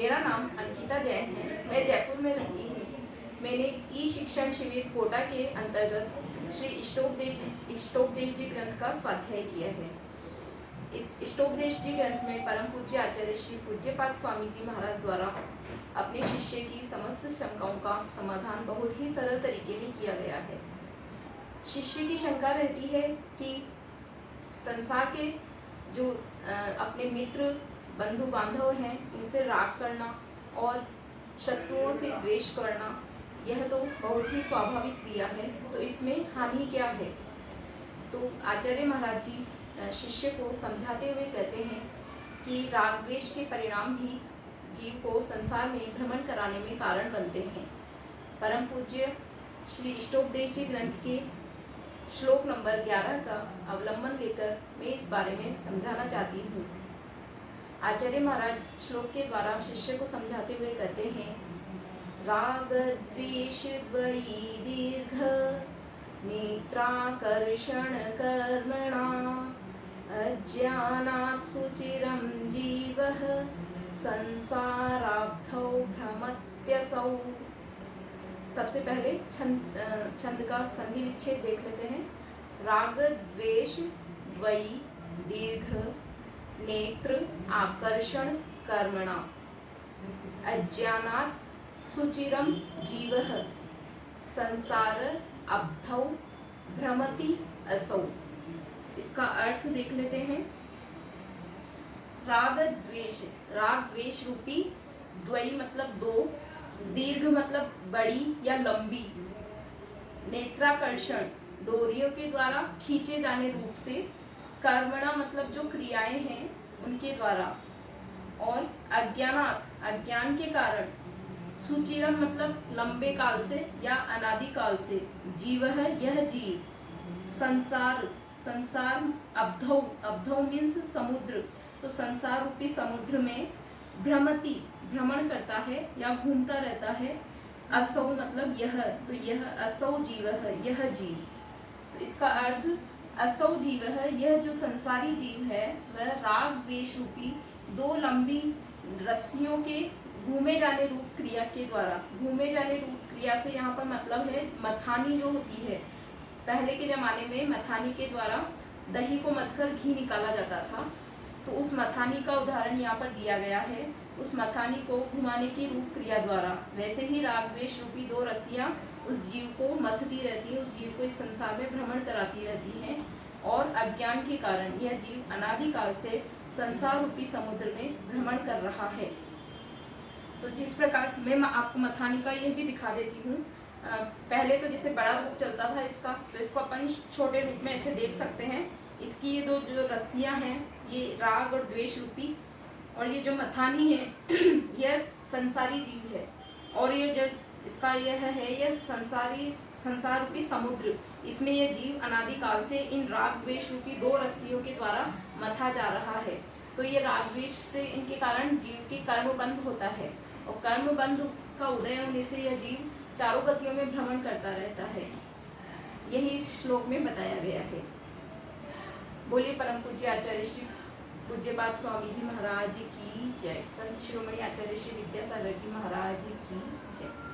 मेरा नाम अंकिता जैन है। मैं जयपुर में रहती हूँ। मैंने ई शिक्षण शिविर कोटा के अंतर्गत श्री इष्टोपदेश जी ग्रंथ का स्वाध्याय किया है। इस इष्टोपदेश जी ग्रंथ में परम पूज्य आचार्य श्री पूज्यपाद स्वामी जी महाराज द्वारा अपने शिष्य की समस्त शंकाओं का समाधान बहुत ही सरल तरीके में किया गया है। शिष्य की शंका रहती है कि संसार के जो अपने मित्र बंधु बांधव हैं, इनसे राग करना और शत्रुओं से द्वेष करना, यह तो बहुत ही स्वाभाविक क्रिया है, तो इसमें हानि क्या है। तो आचार्य महाराज जी शिष्य को समझाते हुए कहते हैं कि राग द्वेष के परिणाम भी जीव को संसार में भ्रमण कराने में कारण बनते हैं। परम पूज्य श्री इष्टोपदेश जी ग्रंथ के श्लोक नंबर 11 का अवलंबन लेकर मैं इस बारे में समझाना चाहती हूँ। आचार्य महाराज श्लोक के द्वारा शिष्य को समझाते हुए कहते हैं, राग द्वेष द्वयी दीर्घ नेत्राकर्षण कर्मणा अज्ञानात् सुचिरं जीवः संसाराब्धौ भ्रमत्यसौ। सबसे पहले छंद का संधि विच्छेद देख लेते हैं। राग द्वेष द्वयी दीर्घ नेत्र आकर्षण कर्मणा अज्ञानात् सुचिरम जीवः संसार अब्धौ भ्रमति असौ। इसका अर्थ देख लेते हैं। राग द्वेष रूपी द्वयी मतलब दो, दीर्घ मतलब बड़ी या लंबी, नेत्राकर्षण डोरियों के द्वारा खींचे जाने रूप से, कर्मणा मतलब जो क्रियाएं हैं उनके द्वारा, और अज्ञान के कारण, सुचिरम मतलब लंबे काल से या अनादि काल से, जीव है यह जीव, संसार अब्धौ मीन्स समुद्र, तो संसार रूपी समुद्र में भ्रमण करता है या घूमता रहता है। असौ मतलब यह, तो यह असौ जीव है यह जीव। तो इसका अर्थ असौ जीव है, यह जो संसारी जीव है वह राग द्वेष रूपी दो लंबी रस्सियों के घूमे जाने रूप क्रिया के द्वारा, घूमे जाने रूप क्रिया से यहाँ पर मतलब है मथानी जो होती है। पहले के जमाने में मथानी के द्वारा दही को मथकर घी निकाला जाता था, तो उस मथानी का उदाहरण यहाँ पर दिया गया है। उस मथानी को घुमाने की रूप क्रिया द्वारा, वैसे ही राग द्वेष रूपी दो रस्सियाँ उस जीव को मथती रहती है, उस जीव को इस संसार में भ्रमण कराती रहती हैं, और अज्ञान के कारण यह जीव अनादिकाल से संसार रूपी समुद्र में भ्रमण कर रहा है। तो जिस प्रकार से मैं आपको मथानी का यह भी दिखा देती हूँ। पहले तो जैसे बड़ा रूप चलता था इसका, तो इसको अपन छोटे रूप में ऐसे देख सकते हैं। इसकी ये दो जो रस्सियाँ हैं, ये राग और द्वेष रूपी, और ये जो मथानी है यह संसारी जीव है, और ये जो इसका यह है यह संसार रूपी समुद्र, इसमें यह जीव अनादिकाल से इन राग द्वेष रूपी दो रस्सियों के द्वारा मथा जा रहा है। तो ये राग द्वेष से इनके कारण जीव के कर्मबंध होता है, और कर्मबंध का उदय होने से यह जीव चारों गतियों में भ्रमण करता रहता है। यही इस श्लोक में बताया गया है। बोलिए परम पूज्य आचार्य श्री पूज्यपाद स्वामी जी महाराज की जय। संत शिरोमणि आचार्य श्री विद्यासागर जी महाराज की जय।